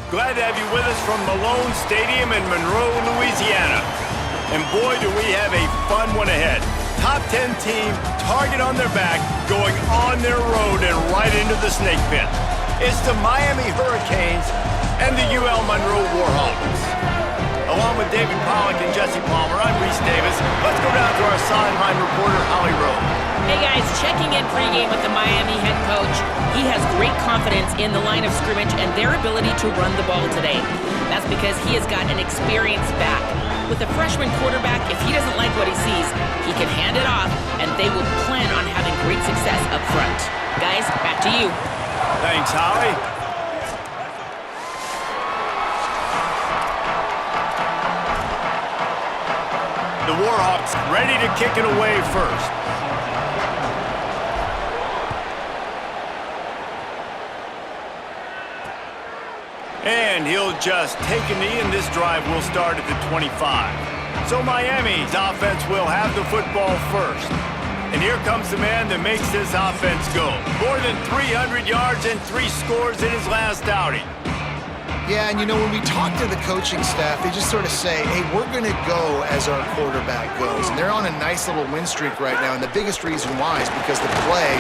Glad to have you with us from Malone Stadium in Monroe, Louisiana. And boy, do we have a fun one ahead. Top 10 team, target on their back, going on their road and right into the snake pit. It's the Miami Hurricanes and the UL Monroe Warhawks. Along with David Pollack and Jesse Palmer, I'm Reese Davis. Let's go down to our sideline reporter, Holly Rowe. Hey guys, checking in pregame with the Miami head coach. He has great confidence in the line of scrimmage and their ability to run the ball today. That's because he has got an experienced back. With a freshman quarterback, if he doesn't like what he sees, he can hand it off, and they will plan on having great success up front. Guys, back to you. Thanks, Holly. The Warhawks ready to kick it away first. And he'll just take a knee, and this drive will start at the 25. So Miami's offense will have the football first. And here comes the man that makes this offense go. More than 300 yards and 3 scores in his last outing. Yeah, and you know, when we talk to the coaching staff, they just sort of say, hey, we're going to go as our quarterback goes. And they're on a nice little win streak right now, and the biggest reason why is because the play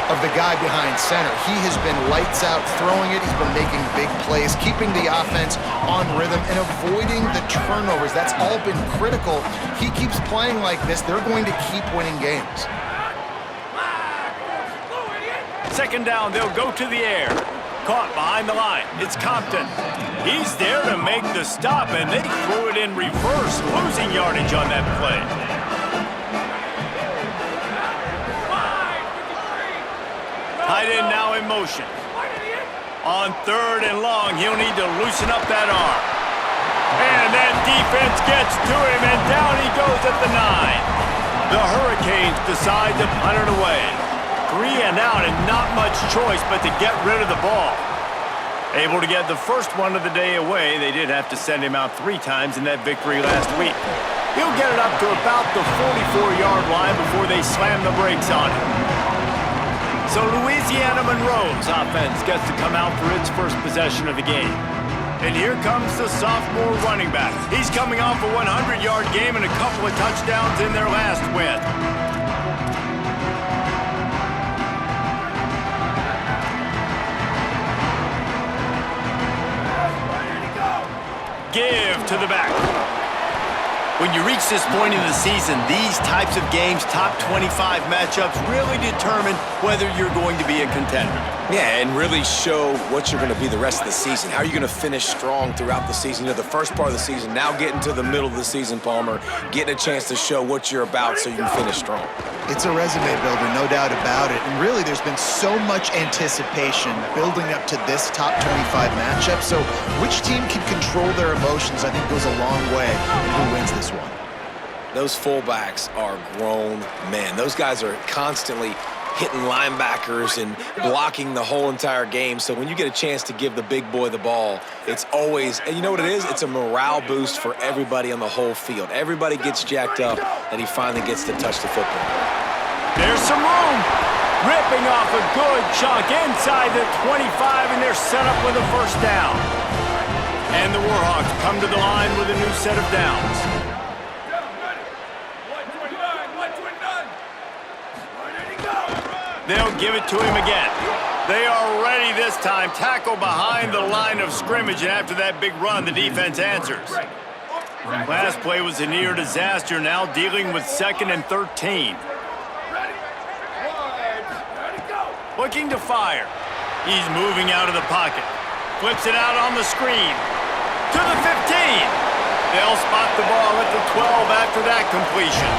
of the guy behind center. He has been lights out throwing it. He's been making big plays, keeping the offense on rhythm, and avoiding the turnovers. That's all been critical. He keeps playing like this, they're going to keep winning games. Second down, they'll go to the air. Caught behind the line. It's Compton. He's there to make the stop, and they threw it in reverse, losing yardage on that play. Tight end now in motion. On 3rd and long, he'll need to loosen up that arm. And that defense gets to him, and down he goes at the 9. The Hurricanes decide to punt it away. 3 and out, and not much choice but to get rid of the ball. Able to get the first one of the day away. They did have to send him out 3 times in that victory last week. He'll get it up to about the 44-yard line before they slam the brakes on him. So Louisiana Monroe's offense gets to come out for its first possession of the game. And here comes the sophomore running back. He's coming off a 100-yard game and a couple of touchdowns in their last win. Give to the back. When you reach this point in the season, these types of games, top 25 matchups, really determine whether you're going to be a contender. Yeah, and really show what you're going to be the rest of the season. How are you going to finish strong throughout the season? You know, the first part of the season, now getting to the middle of the season, Palmer, getting a chance to show what you're about so you can finish strong. It's a resume builder, no doubt about it. And really, there's been so much anticipation building up to this top 25 matchup. So which team can control their emotions, I think, goes a long way in who wins this one. Those fullbacks are grown men. Those guys are constantly hitting linebackers and blocking the whole entire game. So when you get a chance to give the big boy the ball, it's always, and you know what it is? It's a morale boost for everybody on the whole field. Everybody gets jacked up that he finally gets to touch the football. There's some room. Ripping off a good chunk inside the 25, and they're set up with a first down. And the Warhawks come to the line with a new set of downs. They'll give it to him again. They are ready this time. Tackle behind the line of scrimmage, and after that big run, the defense answers. Last play was a near disaster, now dealing with 2nd and 13. Looking to fire. He's moving out of the pocket. Flips it out on the screen. To the 15. They'll spot the ball at the 12 after that completion.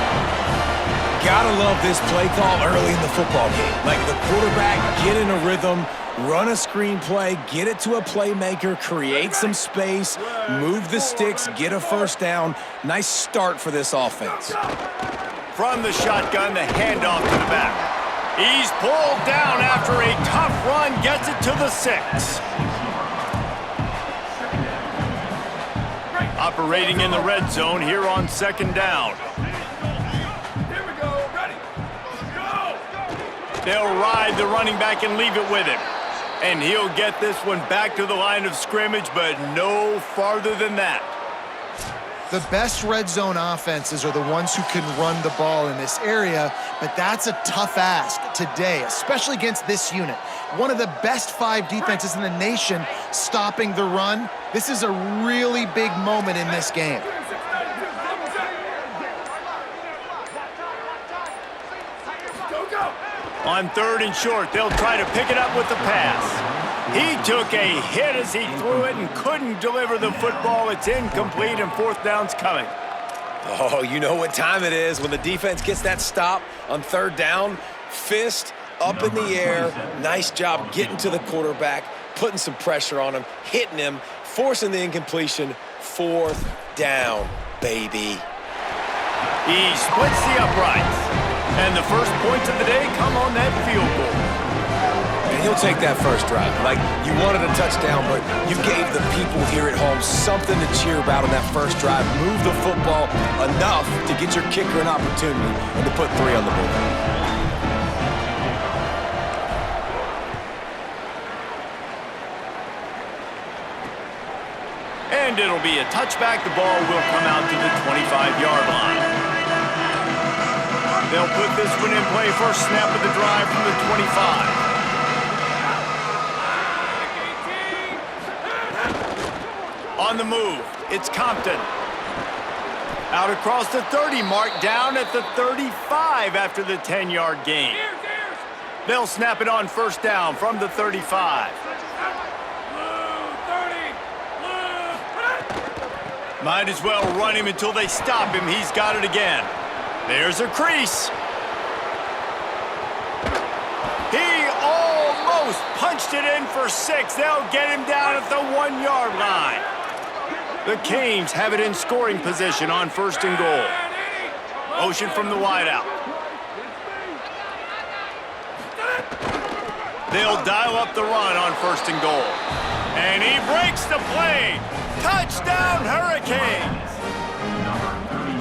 Gotta love this play call early in the football game. Like the quarterback, get in a rhythm, run a screen play, get it to a playmaker, create some space, move the sticks, get a first down. Nice start for this offense. From the shotgun, the handoff to the back. He's pulled down after a tough run, gets it to the 6. Operating in the red zone here on 2nd down. They'll ride the running back and leave it with him. And he'll get this one back to the line of scrimmage, but no farther than that. The best red zone offenses are the ones who can run the ball in this area, but that's a tough ask today, especially against this unit. One of the best 5 defenses in the nation stopping the run. This is a really big moment in this game. On 3rd and short, they'll try to pick it up with the pass. He took a hit as he threw it and couldn't deliver the football. It's incomplete, and 4th down's coming. Oh, you know what time it is when the defense gets that stop on 3rd down. Fist up in the air. Nice job getting to the quarterback, putting some pressure on him, hitting him, forcing the incompletion. 4th down, baby. He splits the uprights. And the first points of the day come on that field goal. And he'll take that first drive. Like, you wanted a touchdown, but you gave the people here at home something to cheer about on that first drive. Move the football enough to get your kicker an opportunity and to put 3 on the board. And it'll be a touchback. The ball will come out to the 25-yard line. They'll put this one in play. First snap of the drive from the 25. On the move, it's Compton. Out across the 30 mark, down at the 35 after the 10-yard gain. They'll snap it on 1st down from the 35. Might as well run him until they stop him. He's got it again. There's a crease. He almost punched it in for 6. They'll get him down at the 1-yard line. The Canes have it in scoring position on 1st and goal. Motion from the wideout. They'll dial up the run on 1st and goal. And he breaks the play. Touchdown, Hurricanes!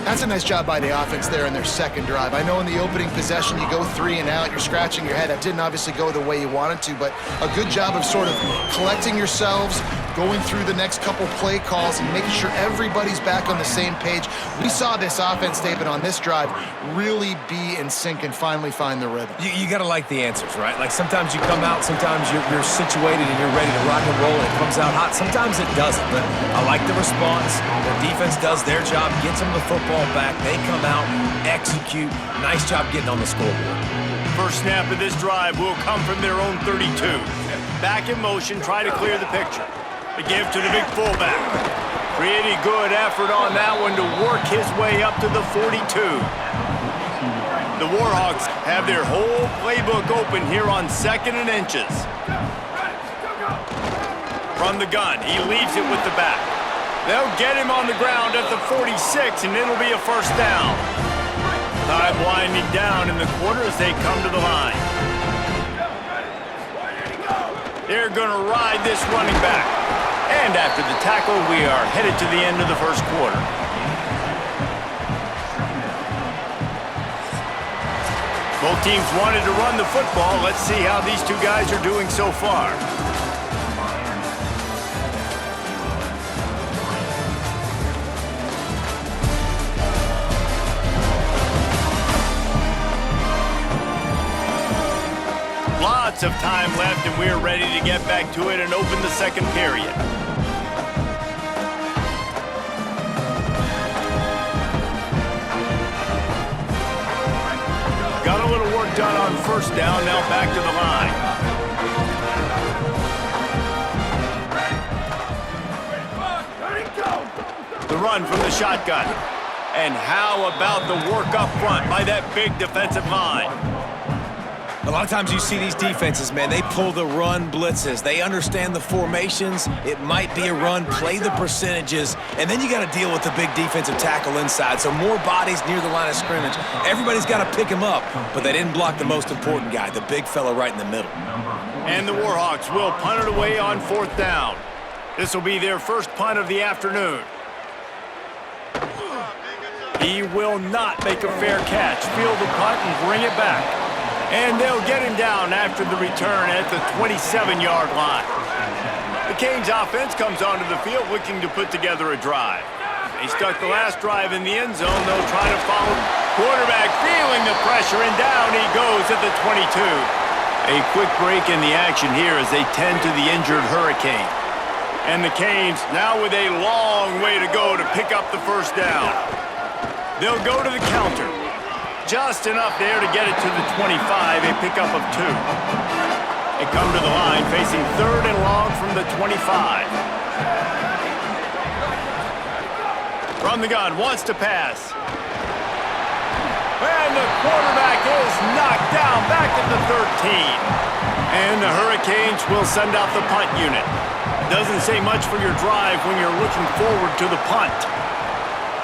That's a nice job by the offense there in their 2nd drive. I know in the opening possession you go 3 and out, you're scratching your head. That didn't obviously go the way you wanted to, but a good job of sort of collecting yourselves, going through the next couple play calls and making sure everybody's back on the same page. We saw this offense, David, on this drive really be in sync and finally find the rhythm. You got to like the answers, right? Like sometimes you come out, sometimes you're situated and you're ready to rock and roll and it comes out hot. Sometimes it doesn't, but I like the response. The defense does their job, gets them the football back. They come out, execute. Nice job getting on the scoreboard. First snap of this drive will come from their own 32. Back in motion, try to clear the picture. The give to the big fullback. Pretty good effort on that one to work his way up to the 42. The Warhawks have their whole playbook open here on 2nd and inches. From the gun, he leaves it with the back. They'll get him on the ground at the 46, and it'll be a 1st down. Time winding down in the corner as they come to the line. They're going to ride this running back. And after the tackle, we are headed to the end of the 1st quarter. Both teams wanted to run the football. Let's see how these two guys are doing so far. Lots of time left, and we're ready to get back to it and open the 2nd period. Got a little work done on 1st down, now back to the line. The run from the shotgun. And how about the work up front by that big defensive line? A lot of times you see these defenses, man, they pull the run blitzes. They understand the formations. It might be a run, play the percentages, and then you got to deal with the big defensive tackle inside. So more bodies near the line of scrimmage. Everybody's got to pick him up, but they didn't block the most important guy, the big fella right in the middle. And the Warhawks will punt it away on 4th down. This will be their first punt of the afternoon. He will not make a fair catch. Field the punt and bring it back. And they'll get him down after the return at the 27-yard line. The Canes offense comes onto the field looking to put together a drive. They stuck the last drive in the end zone. They'll try to follow. Quarterback feeling the pressure, and down he goes at the 22. A quick break in the action here as they tend to the injured Hurricane. And the Canes now with a long way to go to pick up the first down. They'll go to the counter. Just enough there to get it to the 25, a pickup of 2. They come to the line facing 3rd and long from the 25. From the gun, wants to pass. And the quarterback is knocked down back at the 13. And the Hurricanes will send out the punt unit. Doesn't say much for your drive when you're looking forward to the punt.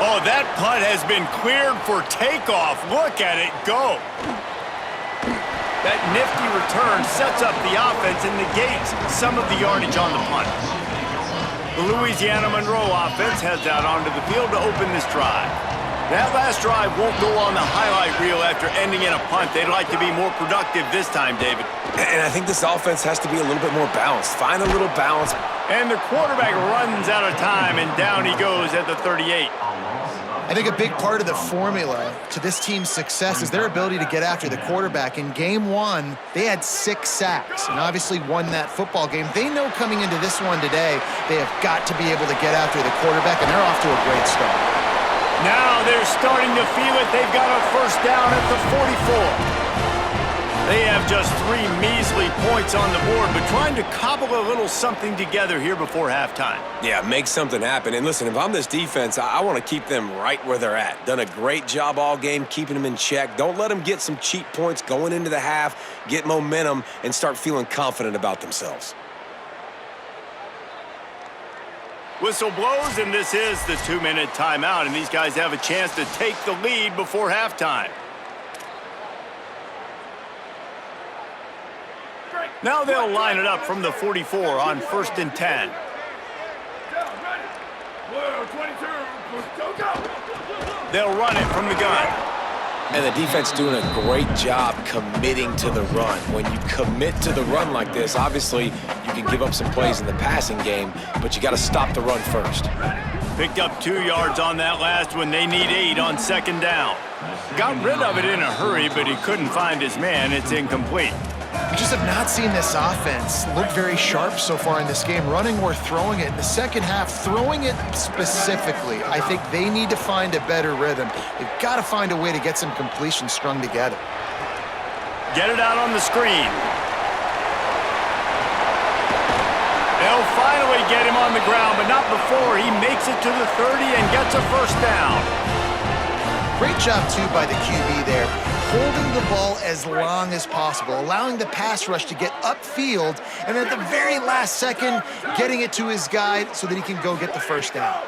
Oh, that punt has been cleared for takeoff. Look at it go. That nifty return sets up the offense and negates some of the yardage on the punt. The Louisiana Monroe offense heads out onto the field to open this drive. That last drive won't go on the highlight reel after ending in a punt. They'd like to be more productive this time, David. And I think this offense has to be a little bit more balanced. Find a little balance. And the quarterback runs out of time, and down he goes at the 38. I think a big part of the formula to this team's success is their ability to get after the quarterback. In game 1, they had 6 sacks and obviously won that football game. They know coming into this one today, they have got to be able to get after the quarterback, and they're off to a great start. Now they're starting to feel it. They've got a first down at the 44. They have just 3 measly points on the board, but trying to cobble a little something together here before halftime. Yeah, make something happen. And listen, if I'm this defense, I want to keep them right where they're at. Done a great job all game keeping them in check. Don't let them get some cheap points going into the half, get momentum, and start feeling confident about themselves. Whistle blows, and this is the 2-minute timeout, and these guys have a chance to take the lead before halftime. Now they'll line it up from the 44 on 1st and 10. They'll run it from the gun. And the defense doing a great job committing to the run. When you commit to the run like this, obviously you can give up some plays in the passing game, but you got to stop the run first. Picked up 2 yards on that last one. They need 8 on 2nd down. Got rid of it in a hurry, but he couldn't find his man. It's incomplete. We just have not seen this offense look very sharp so far in this game, running or throwing it. In the second half, throwing it specifically, I think they need to find a better rhythm. They've got to find a way to get some completions strung together. Get it out on the screen. They'll finally get him on the ground, but not before he makes it to the 30 and gets a first down. Great job, too, by the QB there, holding the ball as long as possible, allowing the pass rush to get upfield, and at the very last second, getting it to his guy so that he can go get the first down.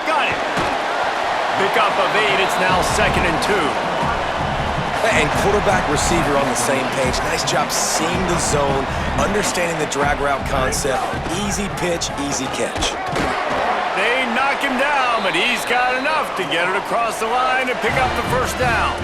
Got it. Pickup of 8. It's now 2nd and 2. And quarterback receiver on the same page. Nice job seeing the zone, understanding the drag route concept. Easy pitch, easy catch. They knock him down, but he's got enough to get it across the line and pick up the first down.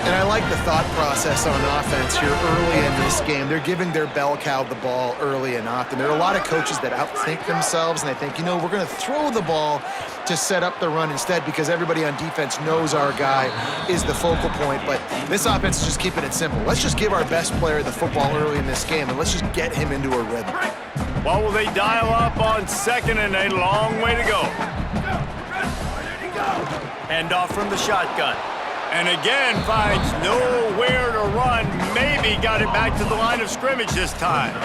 And I like the thought process on offense here early in this game. They're giving their bell cow the ball early and often. There are a lot of coaches that outthink themselves, and they think, you know, we're going to throw the ball to set up the run instead because everybody on defense knows our guy is the focal point. But this offense is just keeping it simple. Let's just give our best player the football early in this game, and let's just get him into a rhythm. Well, will they dial up on 2nd and a long way to go? Hand off from the shotgun. And again finds nowhere to run. Maybe got it back to the line of scrimmage this time.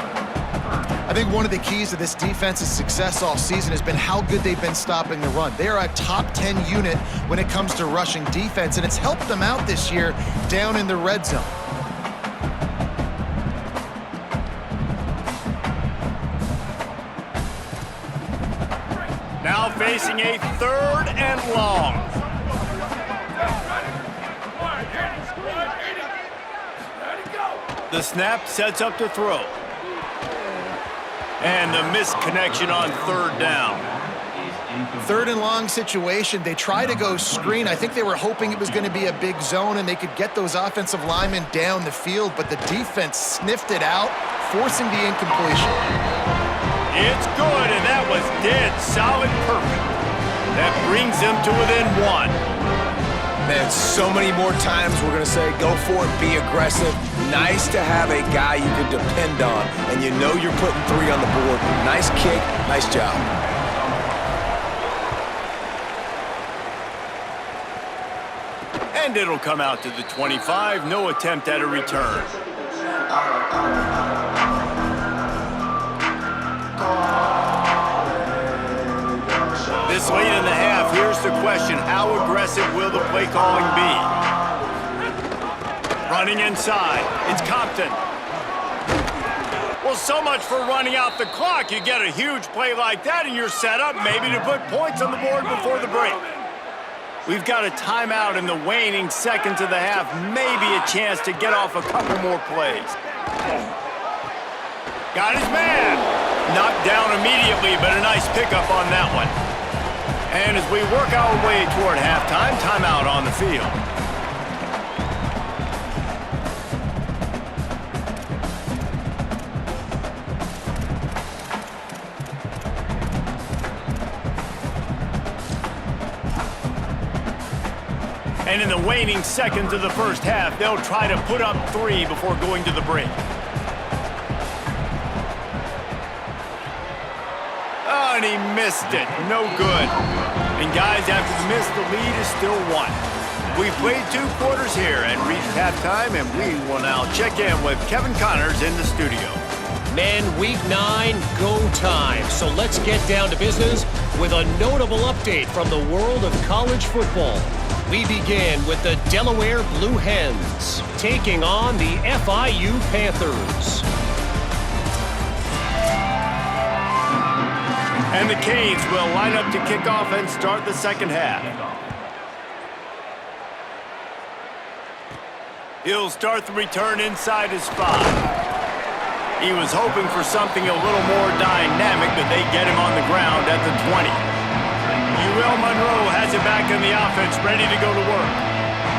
I think one of the keys to this defense's success all season has been how good they've been stopping the run. They are a top 10 unit when it comes to rushing defense, and it's helped them out this year down in the red zone. Now facing a 3rd and long. The snap sets up to throw. And the missed connection on 3rd down. Third and long situation. They try to go screen. I think they were hoping it was going to be a big zone and they could get those offensive linemen down the field, but the defense sniffed it out, forcing the incompletion. It's good, and that was dead solid perfect. That brings them to within 1. Man, so many more times we're going to say, go for it, be aggressive. Nice to have a guy you can depend on, and you know you're putting 3 on the board. Nice kick, nice job. And it'll come out to the 25. No attempt at a return. This late in the half, here's the question. How aggressive will the play calling be? Running inside. It's Compton. Well, so much for running out the clock. You get a huge play like that, and you're set up maybe to put points on the board before the break. We've got a timeout in the waning seconds of the half. Maybe a chance to get off a couple more plays. Got his man. Knocked down immediately, but a nice pickup on that one. And as we work our way toward halftime, timeout on the field. And in the waning seconds of the first half, they'll try to put up 3 before going to the break. Oh, and he missed it. No good. And guys, after the miss, the lead is still 1. We've played 2 quarters here and reached halftime, and we will now check in with Kevin Connors in the studio. Men, week 9, go time. So let's get down to business with a notable update from the world of college football. We begin with the Delaware Blue Hens taking on the FIU Panthers. And the Canes will line up to kick off and start the second half. He'll start the return inside his 5. He was hoping for something a little more dynamic, but they get him on the ground at the 20. Monroe has it back in the offense, ready to go to work.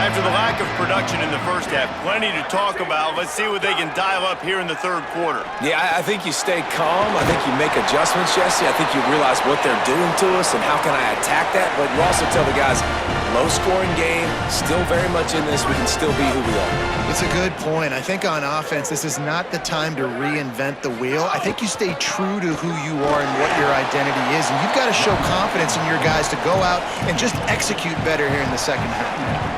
After the lack of production in the first half, plenty to talk about. Let's see what they can dial up here in the third quarter. Yeah, I think you stay calm. I think you make adjustments, Jesse. I think you realize what they're doing to us and how can I attack that. But you also tell the guys, low-scoring game, still very much in this. We can still be who we are. It's a good point. I think on offense, this is not the time to reinvent the wheel. I think you stay true to who you are and what your identity is. And you've got to show confidence in your guys to go out and just execute better here in the second half.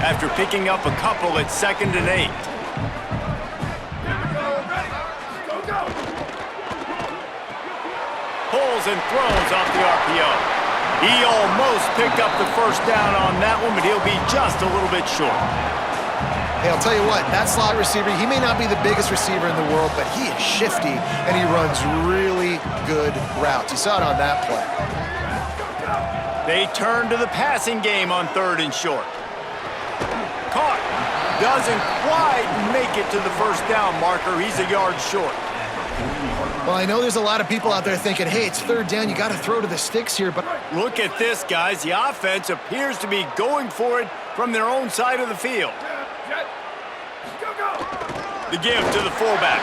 After picking up a couple at 2nd and 8. Pulls and throws off the RPO. He almost picked up the first down on that one, but he'll be just a little bit short. Hey, I'll tell you what, that slot receiver, he may not be the biggest receiver in the world, but he is shifty, and he runs really good routes. You saw it on that play. They turn to the passing game on 3rd and short. Caught. Doesn't quite make it to the first down marker. He's a yard short. Well, I know there's a lot of people out there thinking, hey, it's 3rd down, you got to throw to the sticks here, but look at this, guys. The offense appears to be going for it from their own side of the field. The give to the fullback.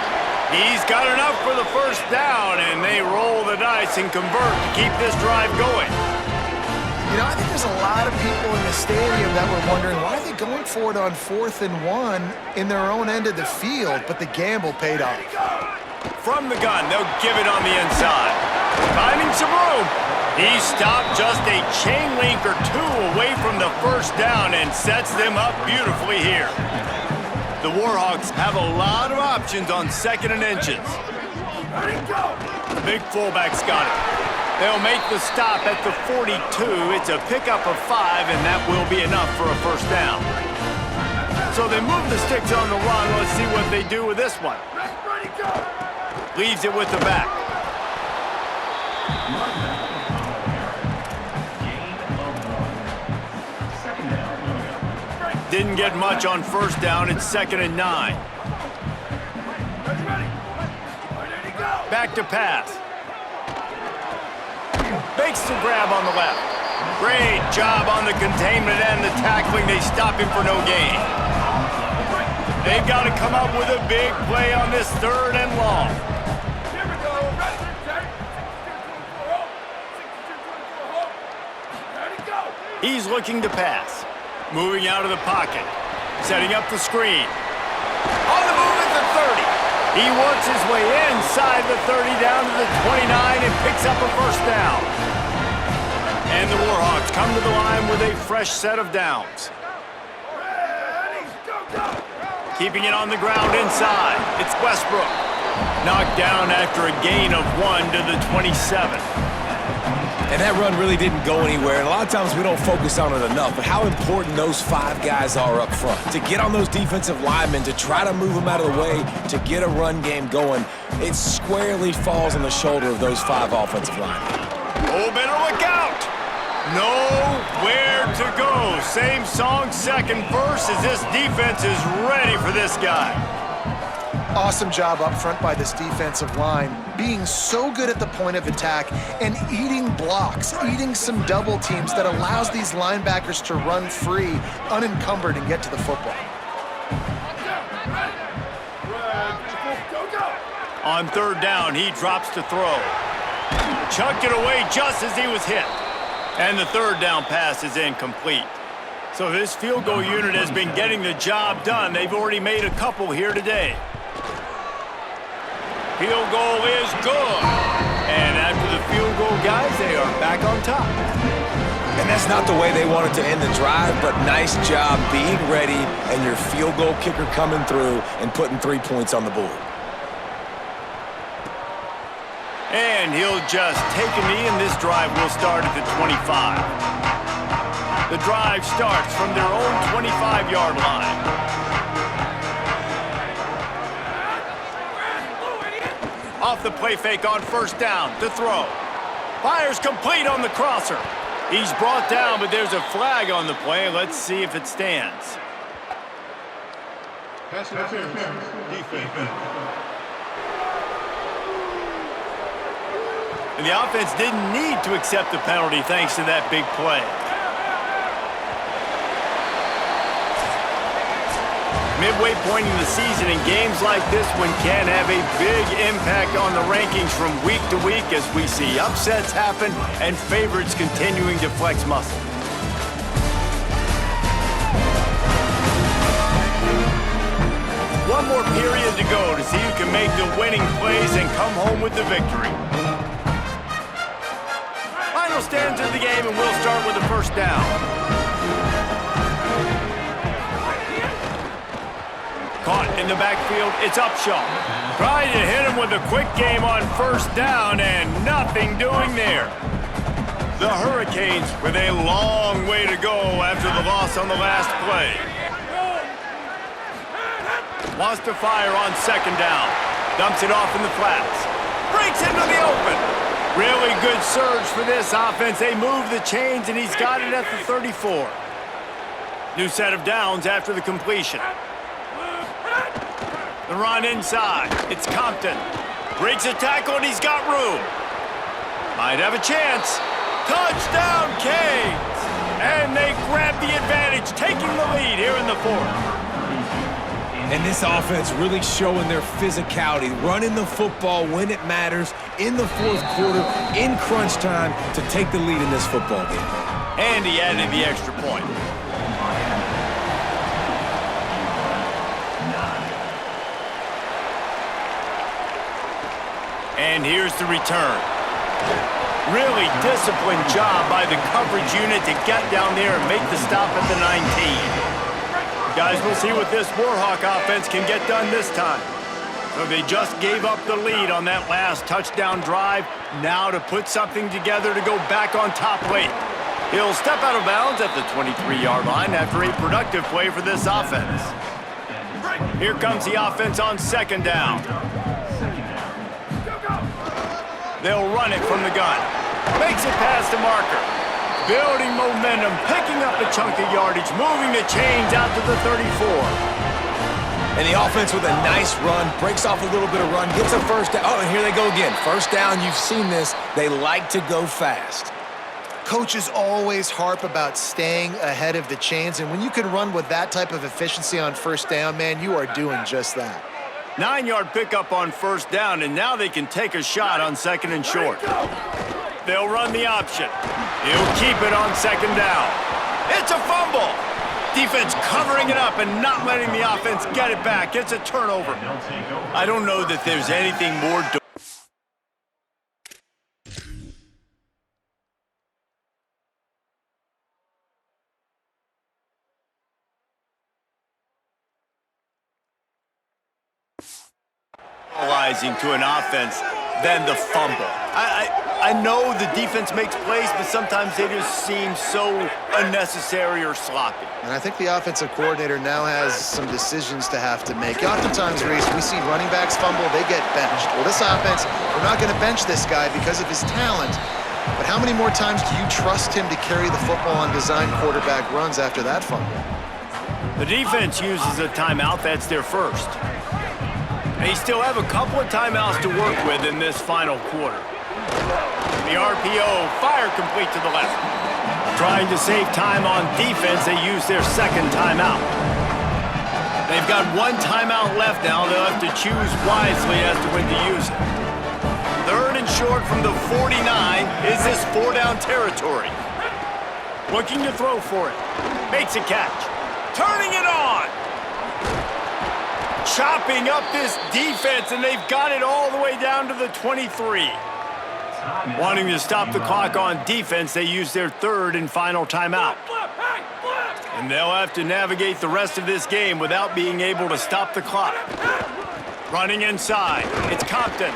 He's got enough for the first down, and they roll the dice and convert to keep this drive going. You know, I think there's a lot of people in the stadium that were wondering, why are they going for it on 4th and 1 in their own end of the field? But the gamble paid off. From the gun, they'll give it on the inside. Finding some room. He stopped just a chain link or 2 away from the first down and sets them up beautifully here. The Warhawks have a lot of options on 2nd and inches. The big fullback's got it. They'll make the stop at the 42. It's a pickup of 5, and that will be enough for a first down. So they move the sticks on the run. Let's see what they do with this one. Leaves it with the back. Didn't get much on first down. It's 2nd and 9. Back to pass. Makes the grab on the left. Great job on the containment and the tackling. They stop him for no gain. They've got to come up with a big play on this 3rd and long. He's looking to pass. Moving out of the pocket. Setting up the screen. On the move at the 30. He works his way inside the 30 down to the 29 and picks up a first down. And the Warhawks come to the line with a fresh set of downs. Keeping it on the ground inside. It's Westbrook. Knocked down after a gain of 1 to the 27. And that run really didn't go anywhere. And a lot of times we don't focus on it enough, but how important those 5 guys are up front. To get on those defensive linemen, to try to move them out of the way, to get a run game going, it squarely falls on the shoulder of those 5 offensive linemen. Oh, better look out! Nowhere to go. Same song, second verse, as this defense is ready for this guy. Awesome job up front by this defensive line, being so good at the point of attack and eating blocks, eating some double teams that allows these linebackers to run free, unencumbered, and get to the football. On 3rd down, he drops to throw. Chucked it away just as he was hit. And the 3rd down pass is incomplete. So this field goal unit has been getting the job done. They've already made a couple here today. Field goal is good. And after the field goal, guys, they are back on top. And that's not the way they wanted to end the drive, but nice job being ready and your field goal kicker coming through and putting 3 points on the board. And he'll just take a knee, and this drive will start at the 25. The drive starts from their own 25-yard line. Off the play fake on 1st down to throw. Fires complete on the crosser. He's brought down, but there's a flag on the play. Let's see if it stands. Pass interference, defense. And the offense didn't need to accept the penalty thanks to that big play. Midway point in the season, and games like this one can have a big impact on the rankings from week to week as we see upsets happen and favorites continuing to flex muscle. One more period to go to see who can make the winning plays and come home with the victory. Final stands of the game, and we'll start with the 1st down. Caught in the backfield, it's Upshaw. Trying to hit him with a quick game on 1st down, and nothing doing there. The Hurricanes with a long way to go after the loss on the last play. Wants to fire on 2nd down. Dumps it off in the flats. Breaks into the open. Really good surge for this offense. They move the chains, and he's got it at the 34. New set of downs after the completion. The run inside. It's Compton. Breaks a tackle, and he's got room. Might have a chance. Touchdown, Canes! And they grab the advantage, taking the lead here in the 4th. And this offense really showing their physicality, running the football when it matters, in the 4th quarter, in crunch time, to take the lead in this football game. And he added the extra point. And here's the return. Really disciplined job by the coverage unit to get down there and make the stop at the 19. Guys, we'll see what this Warhawk offense can get done this time. So they just gave up the lead on that last touchdown drive. Now to put something together to go back on top late. He'll step out of bounds at the 23-yard line after a productive play for this offense. Here comes the offense on 2nd down. They'll run it from the gun. Makes it past the marker. Building momentum, picking up a chunk of yardage, moving the chains out to the 34. And the offense with a nice run, breaks off a little bit of run, gets a first down. Oh, and here they go again. First down, you've seen this. They like to go fast. Coaches always harp about staying ahead of the chains, and when you can run with that type of efficiency on first down, man, you are doing just that. 9-yard pickup on first down, and now they can take a shot on second and short. They'll run the option. He'll keep it on second down. It's a fumble. Defense covering it up and not letting the offense get it back. It's a turnover. I don't know that there's anything more demoralizing to an offense than the fumble. I know the defense makes plays, but sometimes they just seem so unnecessary or sloppy. And I think the offensive coordinator now has some decisions to have to make. Oftentimes, Reese, we see running backs fumble, they get benched. Well, this offense, we're not going to bench this guy because of his talent. But how many more times do you trust him to carry the football on design quarterback runs after that fumble? The defense uses a timeout. That's their first. They still have a couple of timeouts to work with in this final quarter. The RPO, fire complete to the left. Trying to save time on defense, they use their second timeout. They've got one timeout left now. They'll have to choose wisely as to when to use it. Third and short from the 49. Is this 4-down territory? Looking to throw for it. Makes a catch. Turning it on. Chopping up this defense, and they've got it all the way down to the 23. Wanting to stop the clock on defense, they use their third and final timeout. And they'll have to navigate the rest of this game without being able to stop the clock. Running inside, it's Compton.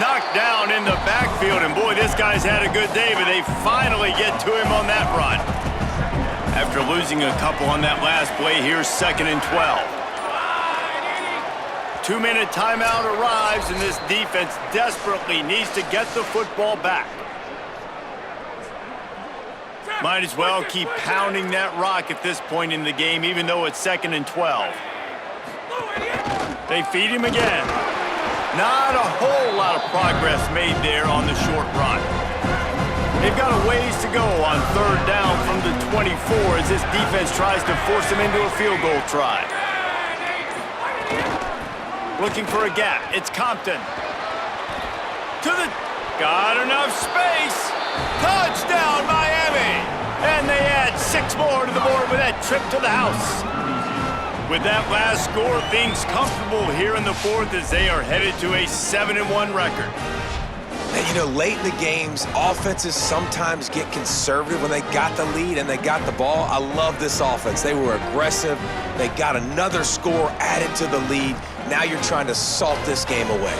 Knocked down in the backfield, and boy, this guy's had a good day, but they finally get to him on that run. After losing a couple on that last play, here's 2nd and 12. 2-minute timeout arrives, and this defense desperately needs to get the football back. Might as well keep pounding that rock at this point in the game, even though it's 2nd and 12. They feed him again. Not a whole lot of progress made there on the short run. They've got a ways to go on third down from the 24 as this defense tries to force them into a field goal try. Looking for a gap. It's Compton. Got enough space. Touchdown, Miami. And they add 6 more to the board with that trip to the house. With that last score, things comfortable here in the fourth as they are headed to a 7-1 record. And you know, late in the games, offenses sometimes get conservative when they got the lead and they got the ball. I love this offense. They were aggressive. They got another score added to the lead. Now you're trying to salt this game away.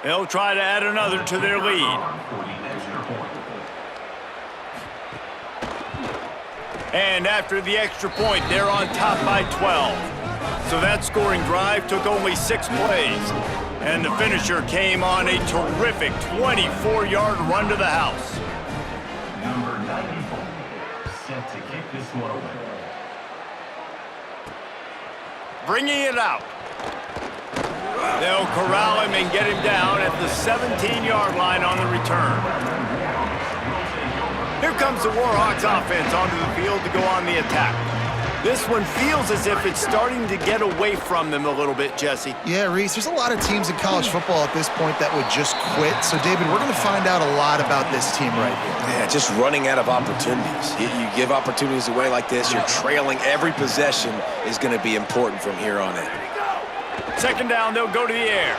They'll try to add another to their lead. And after the extra point, they're on top by 12. So that scoring drive took only 6 plays. And the finisher came on a terrific 24-yard run to the house. Number 94, set to kick this one away. Bringing it out. They'll corral him and get him down at the 17-yard line on the return. Here comes the Warhawks offense onto the field to go on the attack. This one feels as if it's starting to get away from them a little bit, Jesse. Yeah, Reese, there's a lot of teams in college football at this point that would just quit. So, David, we're going to find out a lot about this team right here. Yeah, just running out of opportunities. You give opportunities away like this, you're trailing. Every possession is going to be important from here on in. 2nd down, they'll go to the air.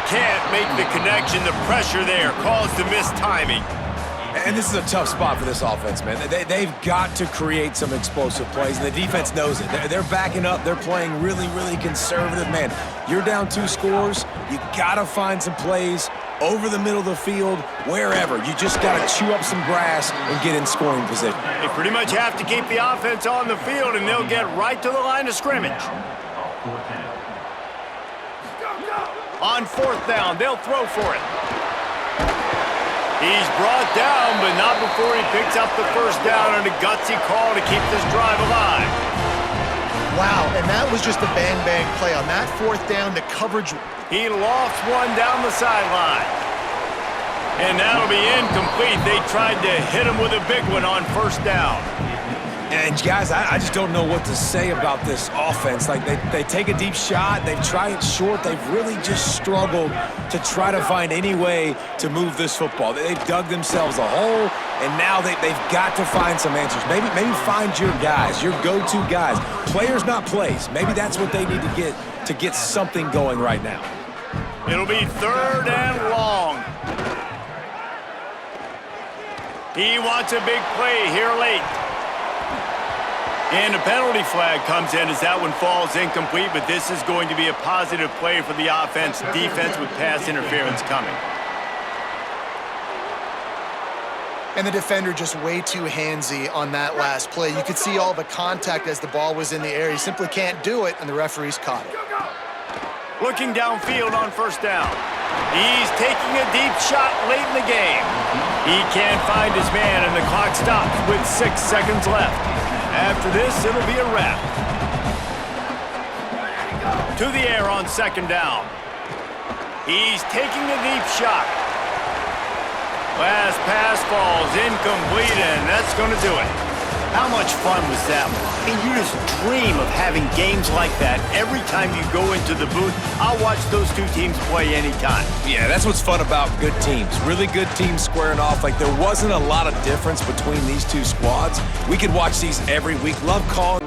Can't make the connection. The pressure there caused the missed timing. And this is a tough spot for this offense, man. They've got to create some explosive plays, and the defense knows it. They're backing up. They're playing really, really conservative. Man, you're down 2 scores. You got to find some plays over the middle of the field, wherever. You just got to chew up some grass and get in scoring position. They pretty much have to keep the offense on the field, and they'll get right to the line of scrimmage. On 4th down, they'll throw for it. He's brought down, but not before he picks up the first down on a gutsy call to keep this drive alive. Wow, and that was just a bang-bang play. On that fourth down, the coverage... He lofts one down the sideline. And that'll be incomplete. They tried to hit him with a big one on first down. And guys, I just don't know what to say about this offense. Like, they take a deep shot, they've tried it short, they've really just struggled to try to find any way to move this football. They've dug themselves a hole, and now they've got to find some answers. Maybe find your guys, your go-to guys. Players, not plays. Maybe that's what they need to get something going right now. It'll be 3rd and long. He wants a big play here late. And a penalty flag comes in as that one falls incomplete, but this is going to be a positive play for the offense. Defense with pass interference coming. And the defender just way too handsy on that last play. You could see all the contact as the ball was in the air. He simply can't do it, and the referees caught it. Looking downfield on first down. He's taking a deep shot late in the game. He can't find his man, and the clock stops with 6 seconds left. After this, it'll be a wrap. To the air on 2nd down. He's taking a deep shot. Last pass falls incomplete, and that's going to do it. How much fun was that one? I mean, you just dream of having games like that every time you go into the booth. I'll watch those two teams play anytime. Yeah, that's what's fun about good teams. Really good teams squaring off. Like, there wasn't a lot of difference between these two squads. We could watch these every week. Love calling.